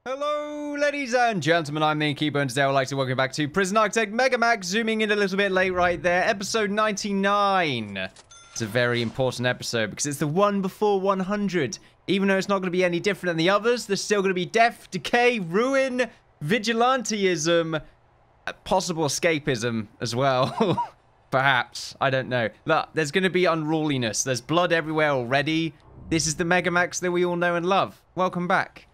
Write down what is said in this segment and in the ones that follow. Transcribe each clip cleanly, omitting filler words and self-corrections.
Hello, ladies and gentlemen, I'm the Innkeeper, and today I would like to welcome you back to Prison Architect Megamax, zooming in a little bit late right there, episode 99. It's a very important episode, because it's the one before 100. Even though it's not going to be any different than the others, there's still going to be death, decay, ruin, vigilanteism, possible escapism as well. Perhaps. I don't know. Look, there's going to be unruliness. There's blood everywhere already. This is the Megamax that we all know and love. Welcome back.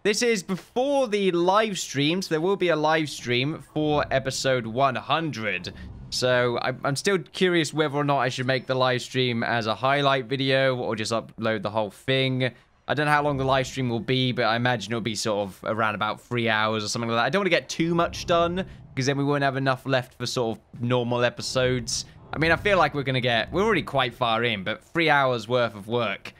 This is before the live stream, so there will be a live stream for episode 100. So I'm still curious whether or not I should make the live stream as a highlight video or just upload the whole thing. I don't know how long the live stream will be, but I imagine it'll be sort of around about 3 hours or something like that. I don't want to get too much done, because then we won't have enough left for sort of normal episodes. I mean, I feel like we're already quite far in, but 3 hours worth of work.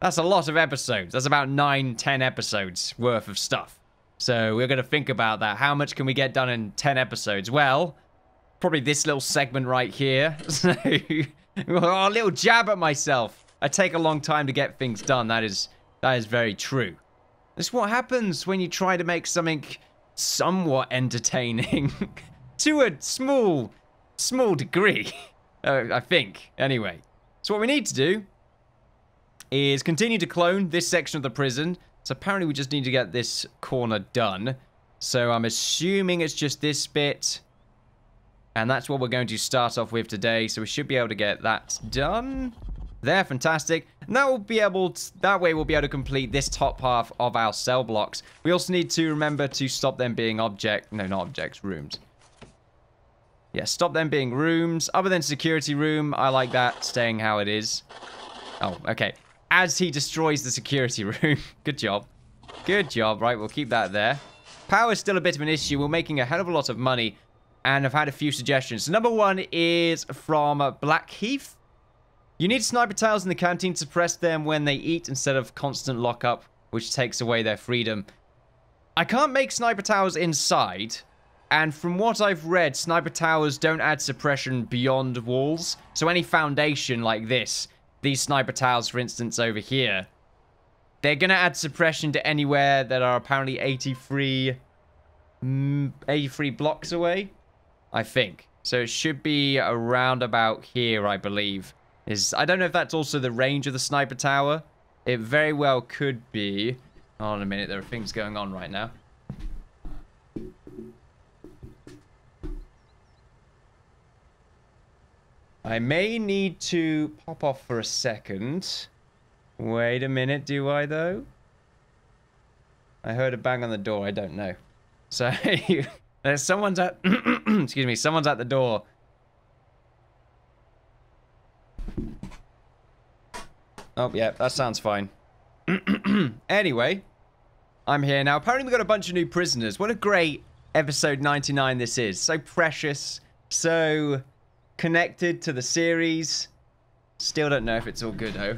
That's a lot of episodes. That's about 9-10 episodes worth of stuff. So we're going to think about that. How much can we get done in 10 episodes? Well, probably this little segment right here. So, a little jab at myself. I take a long time to get things done. That is very true. That's what happens when you try to make something somewhat entertaining. To a small degree. I think. Anyway. So what we need to do is continue to clone this section of the prison. So apparently we just need to get this corner done. So I'm assuming it's just this bit. And that's what we're going to start off with today. So we should be able to get that done. There, fantastic. And that way we'll be able to complete this top half of our cell blocks. We also need to remember to stop them being rooms. Yeah, stop them being rooms. Other than security room, I like that staying how it is. Oh, okay. As he destroys the security room. Good job. Good job. Right, we'll keep that there. Power is still a bit of an issue. We're making a hell of a lot of money. And I've had a few suggestions. So number one is from Blackheath. You need sniper tiles in the canteen to suppress them when they eat instead of constant lockup, which takes away their freedom. I can't make sniper towers inside. And from what I've read, sniper towers don't add suppression beyond walls. So any foundation like this, these sniper towers, for instance, over here, they're going to add suppression to anywhere that are apparently 83 blocks away, I think. So it should be around about here, I believe. I don't know if that's also the range of the sniper tower. It very well could be. Hold on a minute, there are things going on right now. I may need to pop off for a second. Wait a minute, do I though? I heard a bang on the door, I don't know. So, someone's at... excuse me, someone's at the door. Oh, yeah, that sounds fine. Anyway, I'm here now. Apparently we got a bunch of new prisoners. What a great episode 99 this is. So precious, so connected to the series. Still don't know if it's all good, though.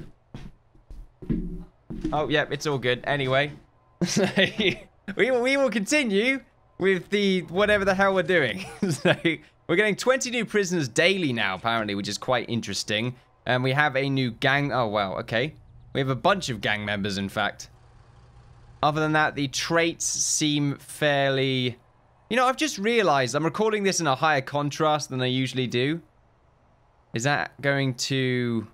Oh, yeah, it's all good. Anyway, we will continue with the whatever the hell we're doing. So we're getting 20 new prisoners daily now, apparently, which is quite interesting. And we have a new gang. Oh, wow. Okay. We have a bunch of gang members, in fact. Other than that, the traits seem fairly... You know, I've just realized I'm recording this in a higher contrast than I usually do. Is that going to...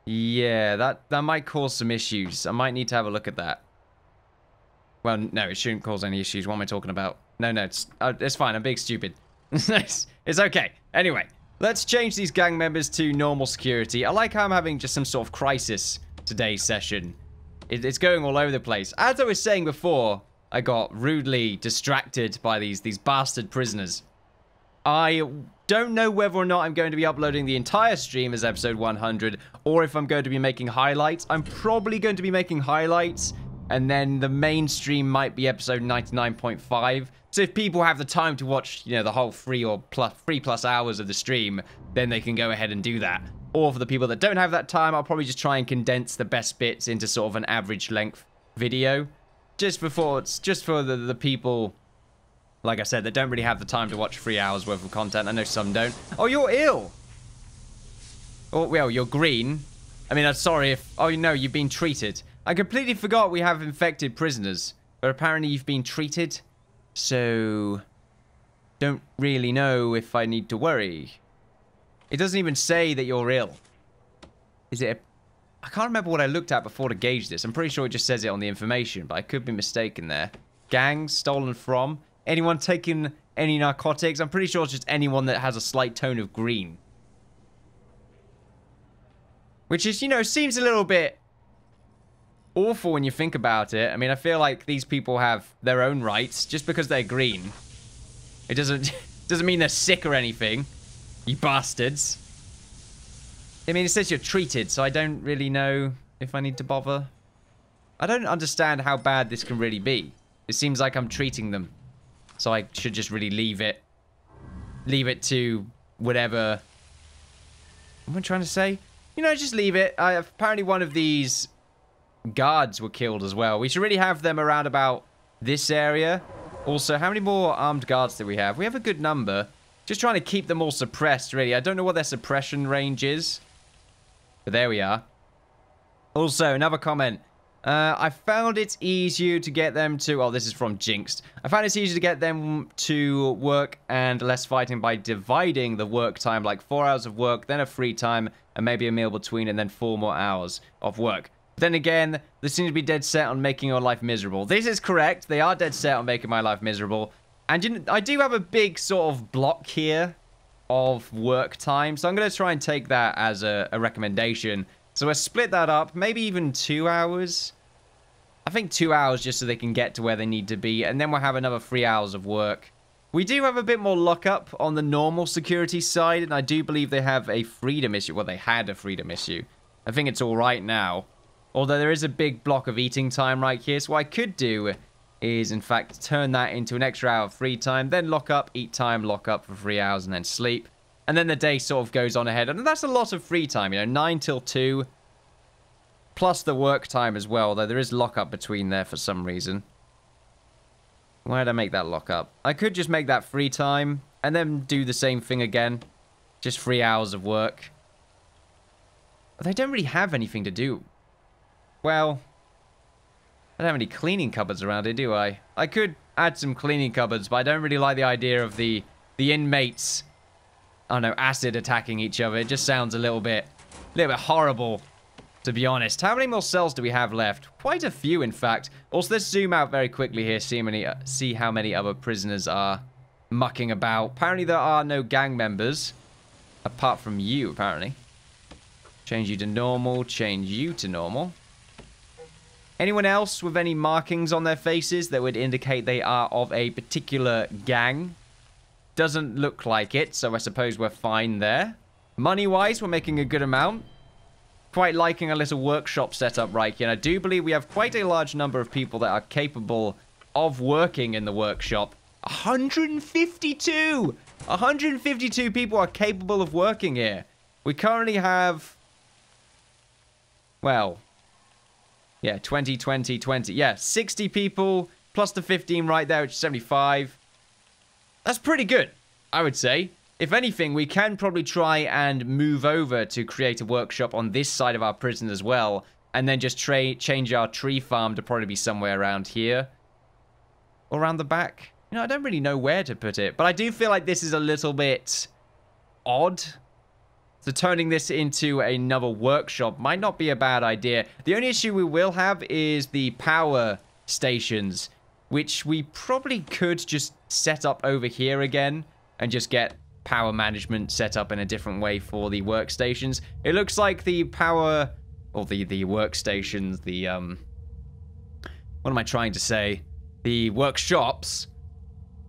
Yeah, that might cause some issues. I might need to have a look at that. Well, no, it shouldn't cause any issues. What am I talking about? No, it's fine. I'm being stupid. It's okay. Anyway. Let's change these gang members to normal security. I like how I'm having just some sort of crisis today's session. It's going all over the place. As I was saying before, I got rudely distracted by these bastard prisoners. I don't know whether or not I'm going to be uploading the entire stream as episode 100, or if I'm going to be making highlights. I'm probably going to be making highlights, and then the main stream might be episode 99.5. So if people have the time to watch, you know, the whole 3+ hours of the stream, then they can go ahead and do that. Or for the people that don't have that time, I'll probably just try and condense the best bits into sort of an average length video. Just for the people, like I said, that don't really have the time to watch 3 hours worth of content. I know some don't. Oh, you're ill! Oh, well, you're green. I mean, I'm sorry if... Oh, no, you've been treated. I completely forgot we have infected prisoners. But apparently you've been treated. So... don't really know if I need to worry. It doesn't even say that you're ill. Is it I can't remember what I looked at before to gauge this. I'm pretty sure it just says it on the information, but I could be mistaken there. Gangs stolen from. Anyone taking any narcotics? I'm pretty sure it's just anyone that has a slight tone of green. Which is, you know, seems a little bit awful when you think about it. I mean, I feel like these people have their own rights just because they're green. It doesn't mean they're sick or anything. You bastards. I mean, it says you're treated, so I don't really know if I need to bother. I don't understand how bad this can really be. It seems like I'm treating them. So I should just really leave it. Leave it to whatever. What am I trying to say? You know, just leave it. Apparently one of these guards were killed as well. We should really have them around about this area. Also, how many more armed guards do we have? We have a good number. Just trying to keep them all suppressed, really. I don't know what their suppression range is. But there we are. Also, another comment. I found it easier to get them to... Oh, this is from Jinxed. I found it easier to get them to work and less fighting by dividing the work time. Like 4 hours of work, then a free time, and maybe a meal between, and then 4 more hours of work. Then again, they seem to be dead set on making your life miserable. This is correct. They are dead set on making my life miserable. And you know, I do have a big sort of block here of work time. So I'm going to try and take that as a recommendation. So I split that up, maybe even 2 hours. I think 2 hours just so they can get to where they need to be. And then we'll have another 3 hours of work. We do have a bit more lockup on the normal security side. And I do believe they have a freedom issue. Well, they had a freedom issue. I think it's all right now. Although there is a big block of eating time right here. So what I could do is, in fact, turn that into an extra hour of free time. Then lock up, eat time, lock up for 3 hours, and then sleep. And then the day sort of goes on ahead. And that's a lot of free time, you know, 9 till 2. Plus the work time as well, though there is lockup between there for some reason. Why did I make that lockup? I could just make that free time and then do the same thing again. Just 3 hours of work. But they don't really have anything to do. Well, I don't have any cleaning cupboards around here, do I? I could add some cleaning cupboards, but I don't really like the idea of the inmates, I don't know, acid attacking each other. It just sounds a little bit horrible, to be honest. How many more cells do we have left? Quite a few, in fact. Also, let's zoom out very quickly here, see how many other prisoners are mucking about. Apparently, there are no gang members, apart from you, apparently. Change you to normal, change you to normal. Anyone else with any markings on their faces that would indicate they are of a particular gang? Doesn't look like it, so I suppose we're fine there. Money-wise, we're making a good amount. Quite liking a little workshop setup right here. And I do believe we have quite a large number of people that are capable of working in the workshop. 152! 152 people are capable of working here. We currently have... well... yeah, 20, 20, 20. Yeah, 60 people, plus the 15 right there, which is 75. That's pretty good, I would say. If anything, we can probably try and move over to create a workshop on this side of our prison as well. And then just change our tree farm to probably be somewhere around here. Or around the back. You know, I don't really know where to put it. But I do feel like this is a little bit odd. So turning this into another workshop might not be a bad idea. The only issue we will have is the power stations, which we probably could just set up over here again and just get power management set up in a different way for the workstations. It looks like the power, or the workstations, the, what am I trying to say? The workshops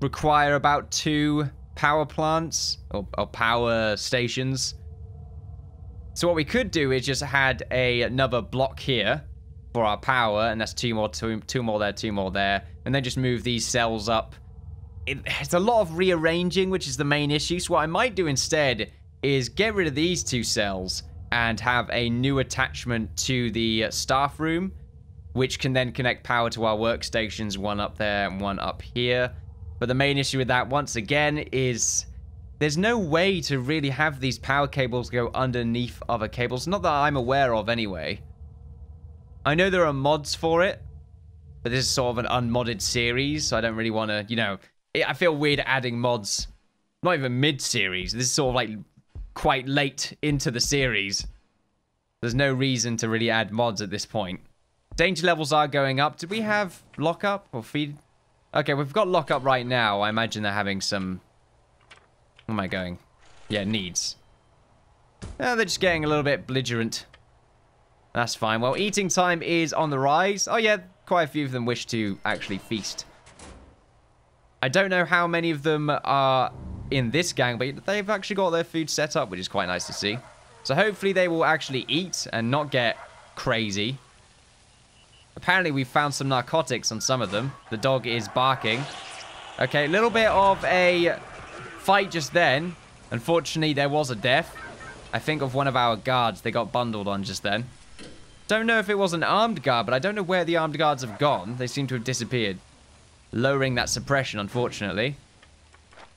require about 2 power plants, or power stations. So what we could do is just add another block here for our power, and that's 2 more, 2 more there, 2 more there, and then just move these cells up. It's a lot of rearranging, which is the main issue. So what I might do instead is get rid of these 2 cells and have a new attachment to the staff room, which can then connect power to our workstations, 1 up there and 1 up here. But the main issue with that, once again, is... there's no way to really have these power cables go underneath other cables. Not that I'm aware of, anyway. I know there are mods for it, but this is sort of an unmodded series, so I don't really want to, you know... I feel weird adding mods, not even mid-series. This is sort of like quite late into the series. There's no reason to really add mods at this point. Danger levels are going up. Did we have lockup or feed? Okay, we've got lockup right now. I imagine they're having some... Where am I going? Yeah, needs. They're just getting a little bit belligerent. That's fine. Well, eating time is on the rise. Oh yeah, quite a few of them wish to actually feast. I don't know how many of them are in this gang, but they've actually got their food set up, which is quite nice to see. So hopefully they will actually eat and not get crazy. Apparently we found some narcotics on some of them. The dog is barking. Okay, a little bit of a fight just then. Unfortunately, there was a death. I think of one of our guards. They got bundled on just then. Don't know if it was an armed guard, but I don't know where the armed guards have gone. They seem to have disappeared. Lowering that suppression, unfortunately.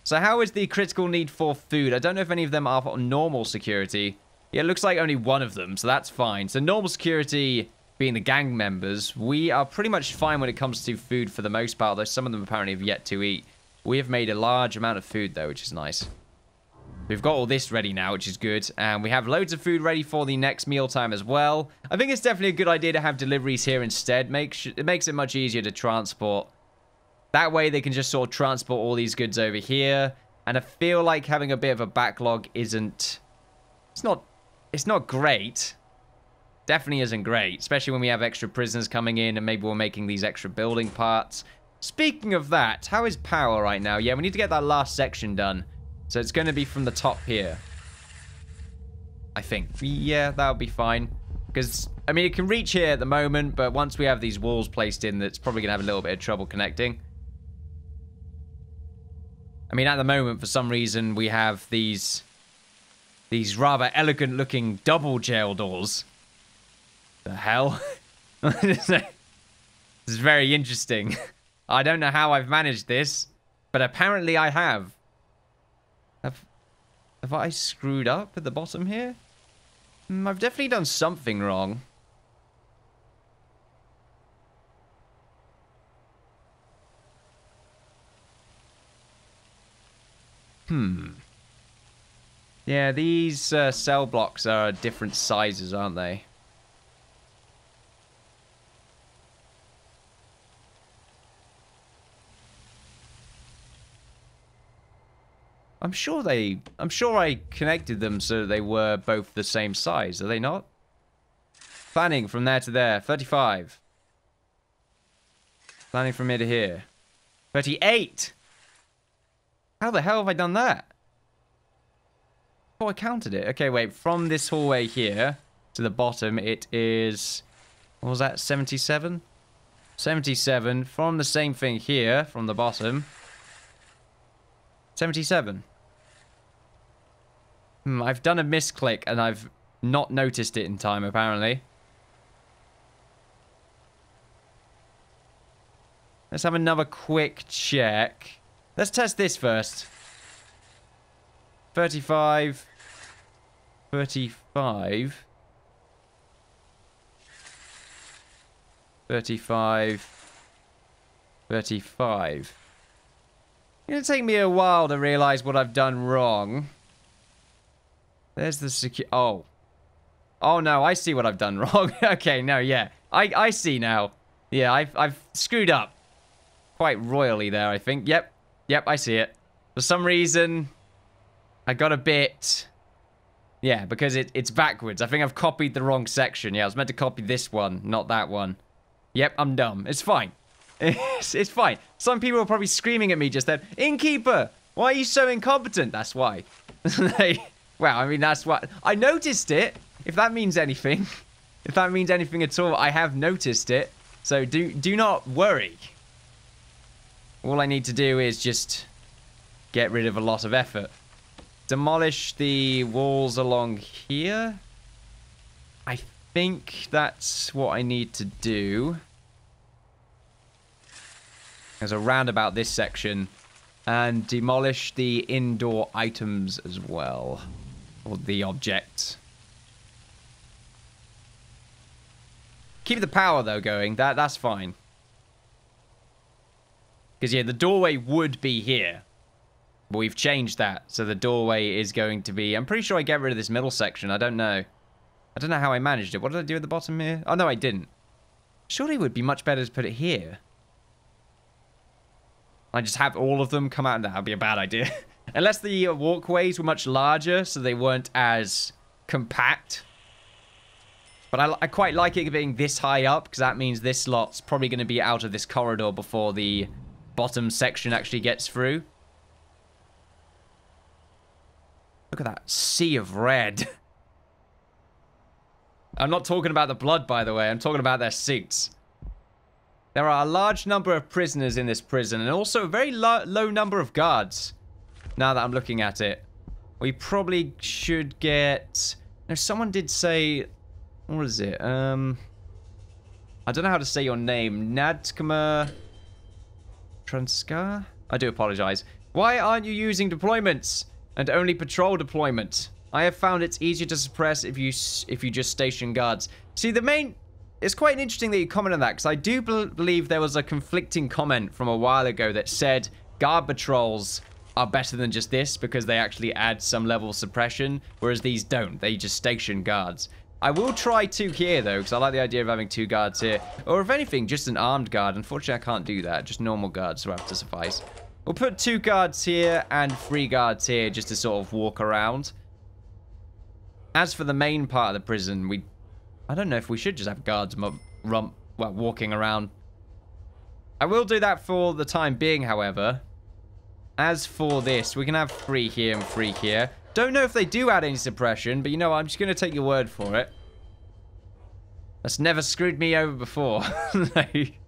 So how is the critical need for food? I don't know if any of them are on normal security. Yeah, it looks like only one of them, so that's fine. So normal security being the gang members, we are pretty much fine when it comes to food for the most part, though some of them apparently have yet to eat. We have made a large amount of food, though, which is nice. We've got all this ready now, which is good. And we have loads of food ready for the next mealtime as well. I think it's definitely a good idea to have deliveries here instead. It makes it much easier to transport. That way they can just sort of transport all these goods over here. And I feel like having a bit of a backlog isn't... It's not great. Definitely isn't great. Especially when we have extra prisoners coming in and maybe we're making these extra building parts. Speaking of that, how is power right now? Yeah, we need to get that last section done. So it's going to be from the top here. I think. Yeah, that'll be fine. Because, I mean, it can reach here at the moment, but once we have these walls placed in, that's probably going to have a little bit of trouble connecting. I mean, at the moment, for some reason, we have these rather elegant-looking double jail doors. The hell? This is very interesting. I don't know how I've managed this, but apparently I have. Have I screwed up at the bottom here? I've definitely done something wrong. Yeah, these cell blocks are different sizes, aren't they? I'm sure I connected them so they were both the same size, are they not? Planning from there to there, 35. Planning from here to here, 38. How the hell have I done that? Oh, I counted it. Okay, wait, from this hallway here to the bottom, it is, what was that, 77? 77, from the same thing here, from the bottom, 77. I've done a misclick and I've not noticed it in time, apparently. Let's have another quick check. Let's test this first. 35. 35. 35. 35. It's going to take me a while to realize what I've done wrong. There's the Oh no, I see what I've done wrong. Okay, no, yeah. I see now. Yeah, I've screwed up. Quite royally there, I think. Yep, I see it. For some reason, I got a bit... Yeah, because it's backwards. I think I've copied the wrong section. Yeah, I was meant to copy this one, not that one. Yep, I'm dumb. It's fine. It's fine. Some people are probably screaming at me just then. Innkeeper, why are you so incompetent? That's why. Well, I mean, that's what... I noticed it, if that means anything. If that means anything at all, I have noticed it. So do not worry. All I need to do is just get rid of a lot of effort. Demolish the walls along here. I think that's what I need to do. There's a roundabout this section. And demolish the indoor items as well. Or the objects. Keep the power, though, going. That's fine. Because, yeah, the doorway would be here. But we've changed that. So the doorway is going to be... I'm pretty sure I get rid of this middle section. I don't know. I don't know how I managed it. What did I do at the bottom here? Oh, no, I didn't. Surely it would be much better to put it here. I just have all of them come out. That would be a bad idea. Unless the walkways were much larger, so they weren't as compact. But I quite like it being this high up, because that means this slot's probably going to be out of this corridor before the bottom section actually gets through. Look at that sea of red. I'm not talking about the blood, by the way. I'm talking about their suits. There are a large number of prisoners in this prison, and also a very low number of guards. Now that I'm looking at it. We probably should get... No, someone did say... What is it? I don't know how to say your name. Nadkama Transkar? I do apologize. Why aren't you using deployments and only patrol deployment? I have found it's easier to suppress if you just station guards. See, the main... It's quite interesting that you comment on that, because I do believe there was a conflicting comment from a while ago that said guard patrols are better than just this because they actually add some level of suppression, whereas these don't. They just station guards. I will try 2 here, though, because I like the idea of having 2 guards here. Or, if anything, just an armed guard. Unfortunately, I can't do that. Just normal guards will have to suffice. We'll put 2 guards here and 3 guards here just to sort of walk around. As for the main part of the prison, I don't know if we should just have guards walking around. I will do that for the time being, however. As for this, we can have 3 here and 3 here. Don't know if they do add any suppression, but you know what? I'm just going to take your word for it. That's never screwed me over before. Like,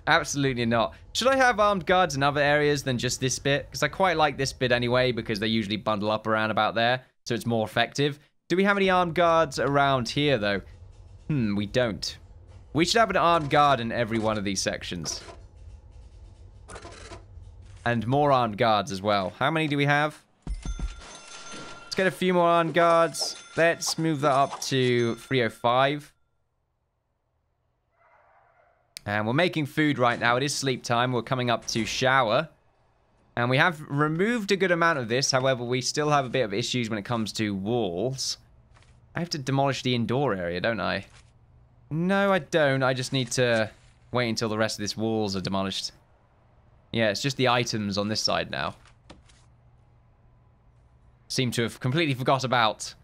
absolutely not. Should I have armed guards in other areas than just this bit? Because I quite like this bit anyway, because they usually bundle up around about there, so it's more effective. Do we have any armed guards around here, though? We don't. We should have an armed guard in every one of these sections. And more armed guards as well. How many do we have? Let's get a few more armed guards. Let's move that up to 305. And we're making food right now. It is sleep time. We're coming up to shower. And we have removed a good amount of this. However, we still have a bit of issues when it comes to walls. I have to demolish the indoor area, don't I? No, I don't. I just need to wait until the rest of these walls are demolished. Yeah, it's just the items on this side now. Seem to have completely forgot about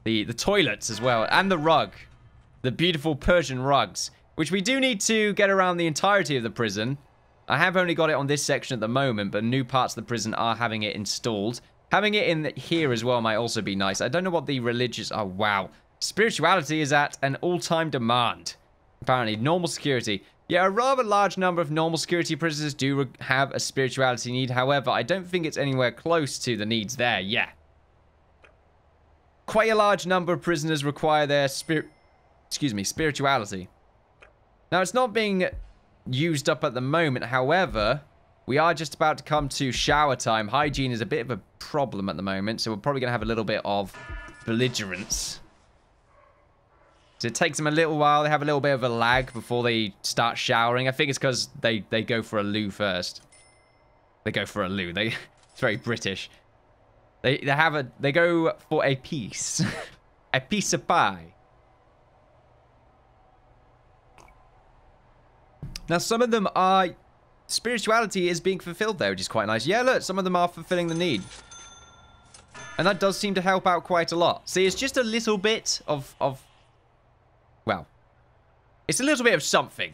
the toilets as well. And the rug. The beautiful Persian rugs. Which we do need to get around the entirety of the prison. I have only got it on this section at the moment, but new parts of the prison are having it installed. Having it in here as well might also be nice. I don't know what the religious... Oh, wow. Spirituality is at an all-time demand. Apparently, normal security. Yeah, a rather large number of normal security prisoners do have a spirituality need. However, I don't think it's anywhere close to the needs there. Yeah. Quite a large number of prisoners require their spirituality. Now, it's not being used up at the moment. However, we are just about to come to shower time. Hygiene is a bit of a problem at the moment, so we're probably going to have a little bit of belligerence. So it takes them a little while. They have a little bit of a lag before they start showering. I think it's because they go for a loo first. They go for a loo. It's very British. They go for a piece. A piece of pie. Now, some of them are... Spirituality is being fulfilled there, which is quite nice. Yeah, look, some of them are fulfilling the need. And that does seem to help out quite a lot. See, it's just a little bit of well, it's a little bit of something.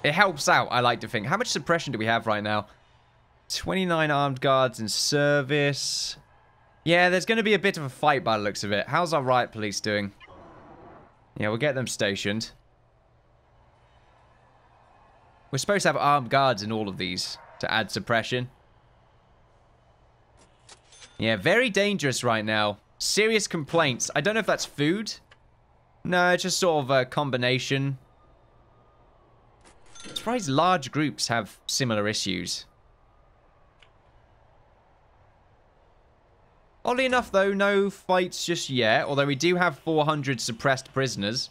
It helps out, I like to think. How much suppression do we have right now? 29 armed guards in service. Yeah, there's going to be a bit of a fight by the looks of it. How's our riot police doing? Yeah, we'll get them stationed. We're supposed to have armed guards in all of these to add suppression. Yeah, very dangerous right now. Serious complaints. I don't know if that's food. No, it's just sort of a combination. I'm surprised large groups have similar issues. Oddly enough, though, no fights just yet. Although we do have 400 suppressed prisoners.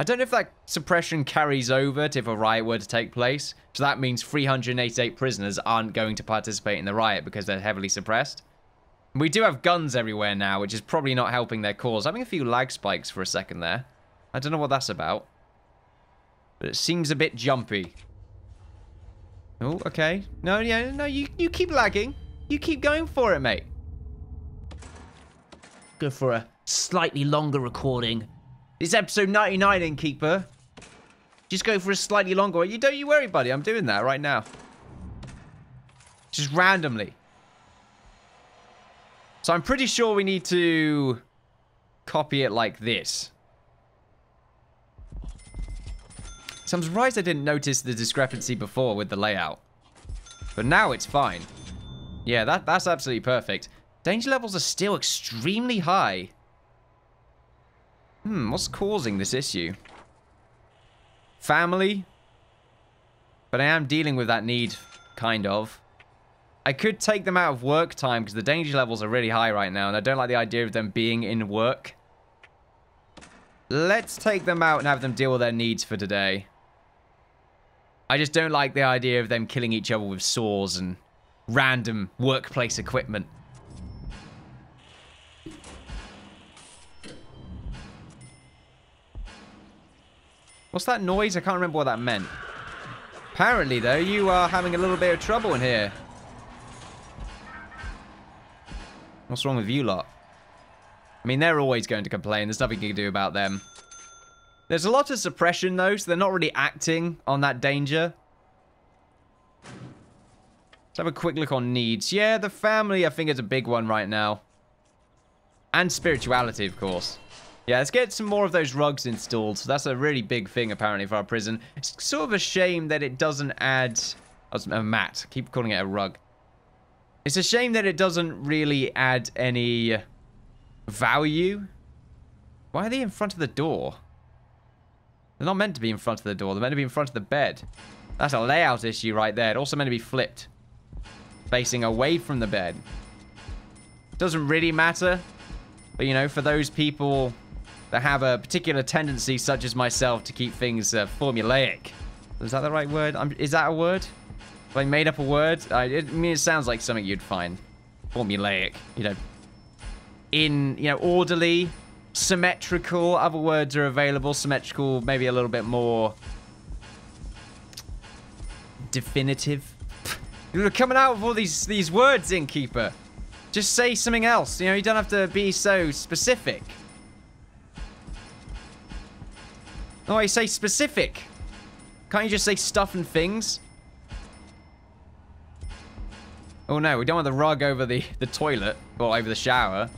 I don't know if that suppression carries over to if a riot were to take place. So that means 388 prisoners aren't going to participate in the riot because they're heavily suppressed. We do have guns everywhere now, which is probably not helping their cause. Having a few lag spikes for a second there. I don't know what that's about. But it seems a bit jumpy. Oh, okay. No, yeah, no, you keep lagging. You keep going for it, mate. Go for a slightly longer recording. It's episode 99, Innkeeper. Just go for a slightly longer one. Don't you worry, buddy. I'm doing that right now. Just randomly. So I'm pretty sure we need to copy it like this. So I'm surprised I didn't notice the discrepancy before with the layout. But now it's fine. Yeah, that's absolutely perfect. Danger levels are still extremely high. What's causing this issue? Family? But I am dealing with that need, kind of. I could take them out of work time because the danger levels are really high right now, and I don't like the idea of them being in work. Let's take them out and have them deal with their needs for today. I just don't like the idea of them killing each other with saws and random workplace equipment. What's that noise? I can't remember what that meant. Apparently, though, you are having a little bit of trouble in here. What's wrong with you lot? I mean, they're always going to complain. There's nothing you can do about them. There's a lot of suppression, though, so they're not really acting on that danger. Let's have a quick look on needs. Yeah, the family, I think, is a big one right now. And spirituality, of course. Yeah, let's get some more of those rugs installed. So that's a really big thing, apparently, for our prison. It's sort of a shame that it doesn't add... a mat. I keep calling it a rug. It's a shame that it doesn't really add any value. Why are they in front of the door? They're not meant to be in front of the door. They're meant to be in front of the bed. That's a layout issue right there. It's also meant to be flipped. Facing away from the bed. Doesn't really matter. But, you know, for those people that have a particular tendency, such as myself, to keep things formulaic. Is that the right word? Is that a word? Have I made up a word? I mean, it sounds like something you'd find. Formulaic. You know, orderly, symmetrical. Other words are available. Symmetrical, maybe a little bit more definitive. You're coming out with all these words, Innkeeper. Just say something else. You know, you don't have to be so specific. No, I say specific. Can't you just say stuff and things? Oh no, we don't want the rug over the toilet, or over the shower.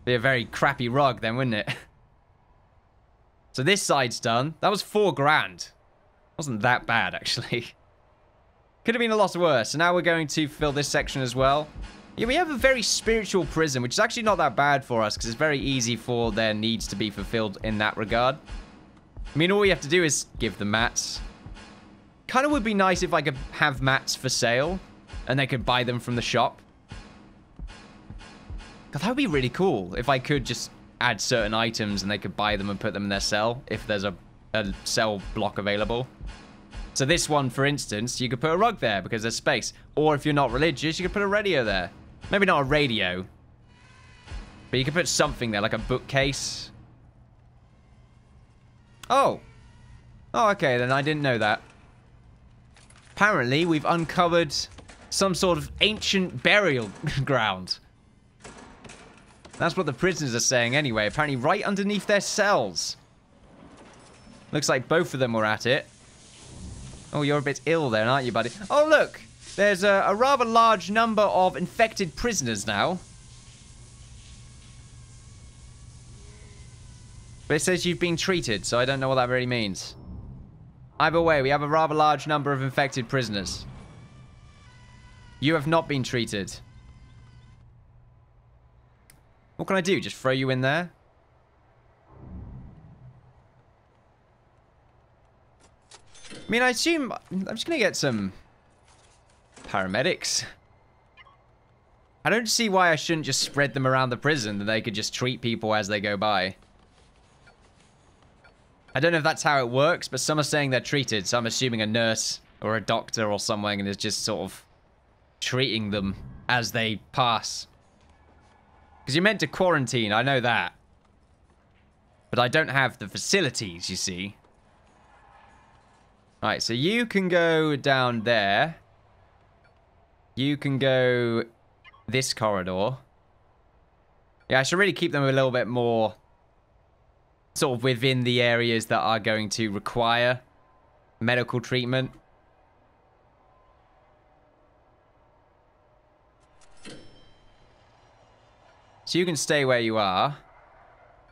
Be a very crappy rug then, wouldn't it? So this side's done. That was $4 grand. Wasn't that bad, actually. Could have been a lot worse. So now we're going to fill this section as well. Yeah, we have a very spiritual prison, which is actually not that bad for us, because it's very easy for their needs to be fulfilled in that regard. I mean, all we have to do is give them mats. Kind of would be nice if I could have mats for sale, and they could buy them from the shop. God, that would be really cool, if I could just add certain items, and they could buy them and put them in their cell, if there's a cell block available. So this one, for instance, you could put a rug there, because there's space. Or if you're not religious, you could put a radio there. Maybe not a radio. But you could put something there, like a bookcase. Oh. Oh, okay, then I didn't know that. Apparently, we've uncovered some sort of ancient burial ground. That's what the prisoners are saying anyway. Apparently right underneath their cells. Looks like both of them were at it. Oh, you're a bit ill then, aren't you, buddy? Oh, look. There's a rather large number of infected prisoners now. But it says you've been treated, so I don't know what that really means. Either way, we have a rather large number of infected prisoners. You have not been treated. What can I do? Just throw you in there? I mean, I assume I'm just going to get some paramedics. I don't see why I shouldn't just spread them around the prison, that they could just treat people as they go by. I don't know if that's how it works, but some are saying they're treated, so I'm assuming a nurse or a doctor or something is just sort of treating them as they pass. Because you're meant to quarantine, I know that. But I don't have the facilities, you see. Alright, so you can go down there. You can go this corridor. Yeah, I should really keep them a little bit more sort of within the areas that are going to require medical treatment. So you can stay where you are.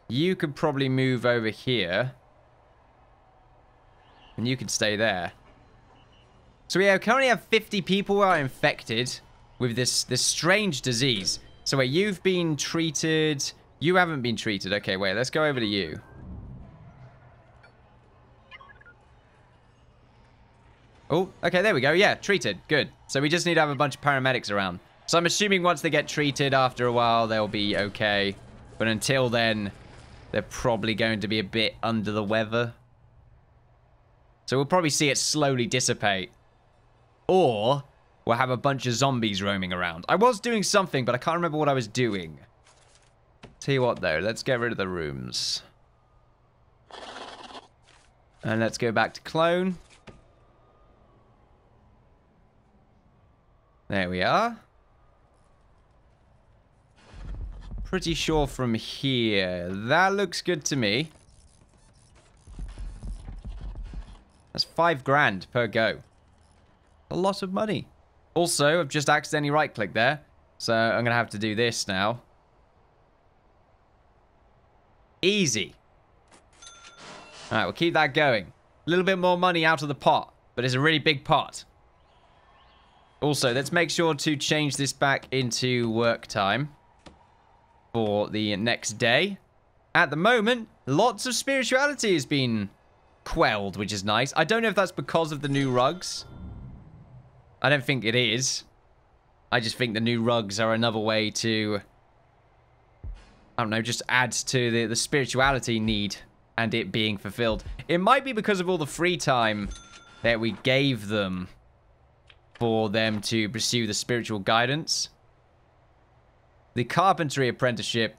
You could probably move over here. And you can stay there. So we currently have 50 people who are infected with this strange disease. So wait, you've been treated. You haven't been treated. Okay, wait, let's go over to you. Oh, okay, there we go. Yeah, treated. Good. So we just need to have a bunch of paramedics around. So I'm assuming once they get treated after a while, they'll be okay. But until then, they're probably going to be a bit under the weather. So we'll probably see it slowly dissipate. Or we'll have a bunch of zombies roaming around. I was doing something, but I can't remember what I was doing. Tell you what, though. Let's get rid of the rooms. And let's go back to clone. There we are. Pretty sure from here. That looks good to me. That's $5 per go. A lot of money. Also, I've just accidentally right-clicked there. So I'm going to have to do this now. Easy. Alright, we'll keep that going. A little bit more money out of the pot. But it's a really big pot. Also, let's make sure to change this back into work time for the next day. At the moment, lots of spirituality has been quelled, which is nice. I don't know if that's because of the new rugs. I don't think it is. I just think the new rugs are another way to, I don't know, just add to the spirituality need and it being fulfilled. It might be because of all the free time that we gave them for them to pursue the spiritual guidance. The carpentry apprenticeship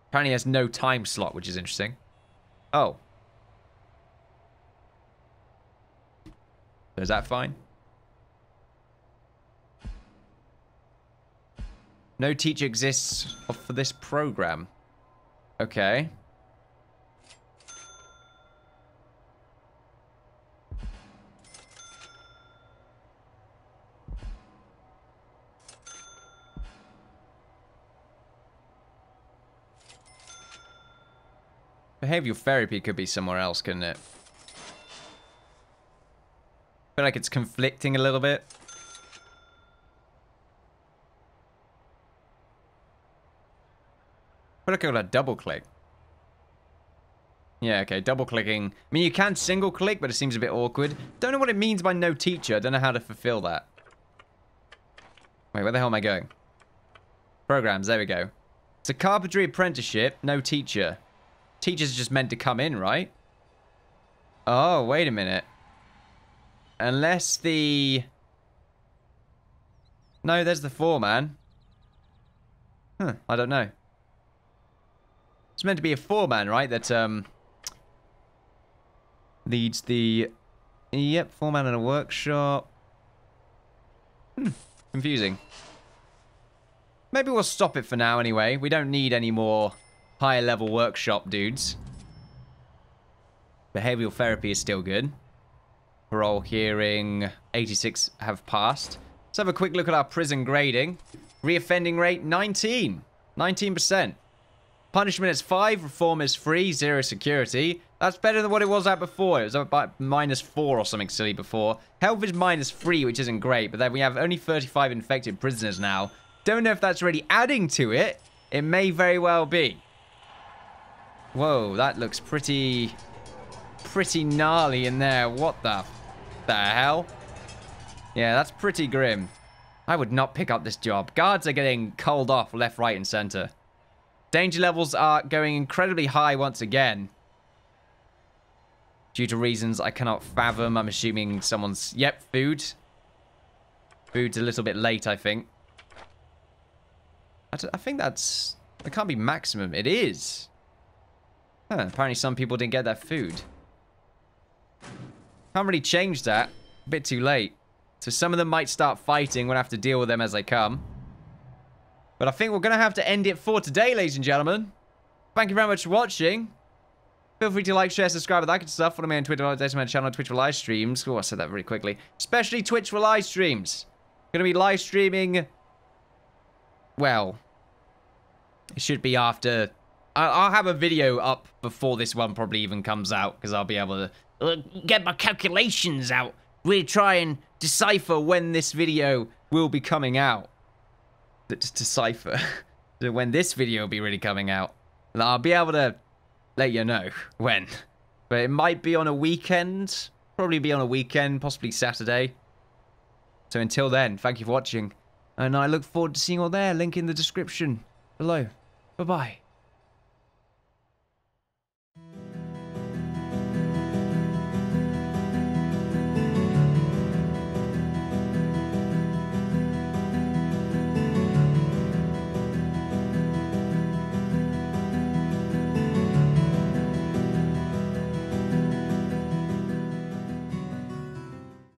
apparently has no time slot, which is interesting. Oh. Is that fine? No teacher exists for this program. Okay. Behavioral therapy could be somewhere else, couldn't it? I feel like it's conflicting a little bit. I feel like I gotta double click. Yeah, okay, double clicking. I mean, you can single click, but it seems a bit awkward. Don't know what it means by no teacher. Don't know how to fulfill that. Wait, where the hell am I going? Programs, there we go. It's a carpentry apprenticeship, no teacher. Teachers are just meant to come in, right? Oh, wait a minute. Unless the... No, there's the foreman. Huh, I don't know. It's meant to be a foreman, right? That, leads the... Yep, foreman in a workshop. Confusing. Maybe we'll stop it for now anyway. We don't need any more higher level workshop dudes. Behavioral therapy is still good. Parole hearing, 86 have passed. Let's have a quick look at our prison grading. Reoffending rate, 19. 19%. Punishment is 5, reform is 3, 0 security. That's better than what it was at before. It was about -4 or something silly before. Health is -3, which isn't great, but then we have only 35 infected prisoners now. Don't know if that's really adding to it. It may very well be. Whoa, that looks pretty gnarly in there. What the hell? Yeah, that's pretty grim. I would not pick up this job. Guards are getting culled off left, right, and center. Danger levels are going incredibly high once again. due to reasons I cannot fathom. I'm assuming someone's... Yep, food. Food's a little bit late, I think. I think that's... It can't be maximum. It is. Huh, apparently some people didn't get their food. Can't really change that. A bit too late. So some of them might start fighting. We'll have to deal with them as they come. But I think we're going to have to end it for today, ladies and gentlemen. Thank you very much for watching. Feel free to like, share, subscribe, and that kind of stuff. Follow me on Twitter, updates my channel, Twitch for live streams. Oh, I said that very quickly. Especially Twitch for live streams. Going to be live streaming... Well... It should be after... I'll have a video up before this one probably even comes out, because I'll be able to get my calculations out. We'll try and decipher when this video will be coming out. Just decipher when this video will be really coming out. And I'll be able to let you know when. But it might be on a weekend. Probably be on a weekend, possibly Saturday. So until then, thank you for watching. And I look forward to seeing you all there. Link in the description below. Bye-bye.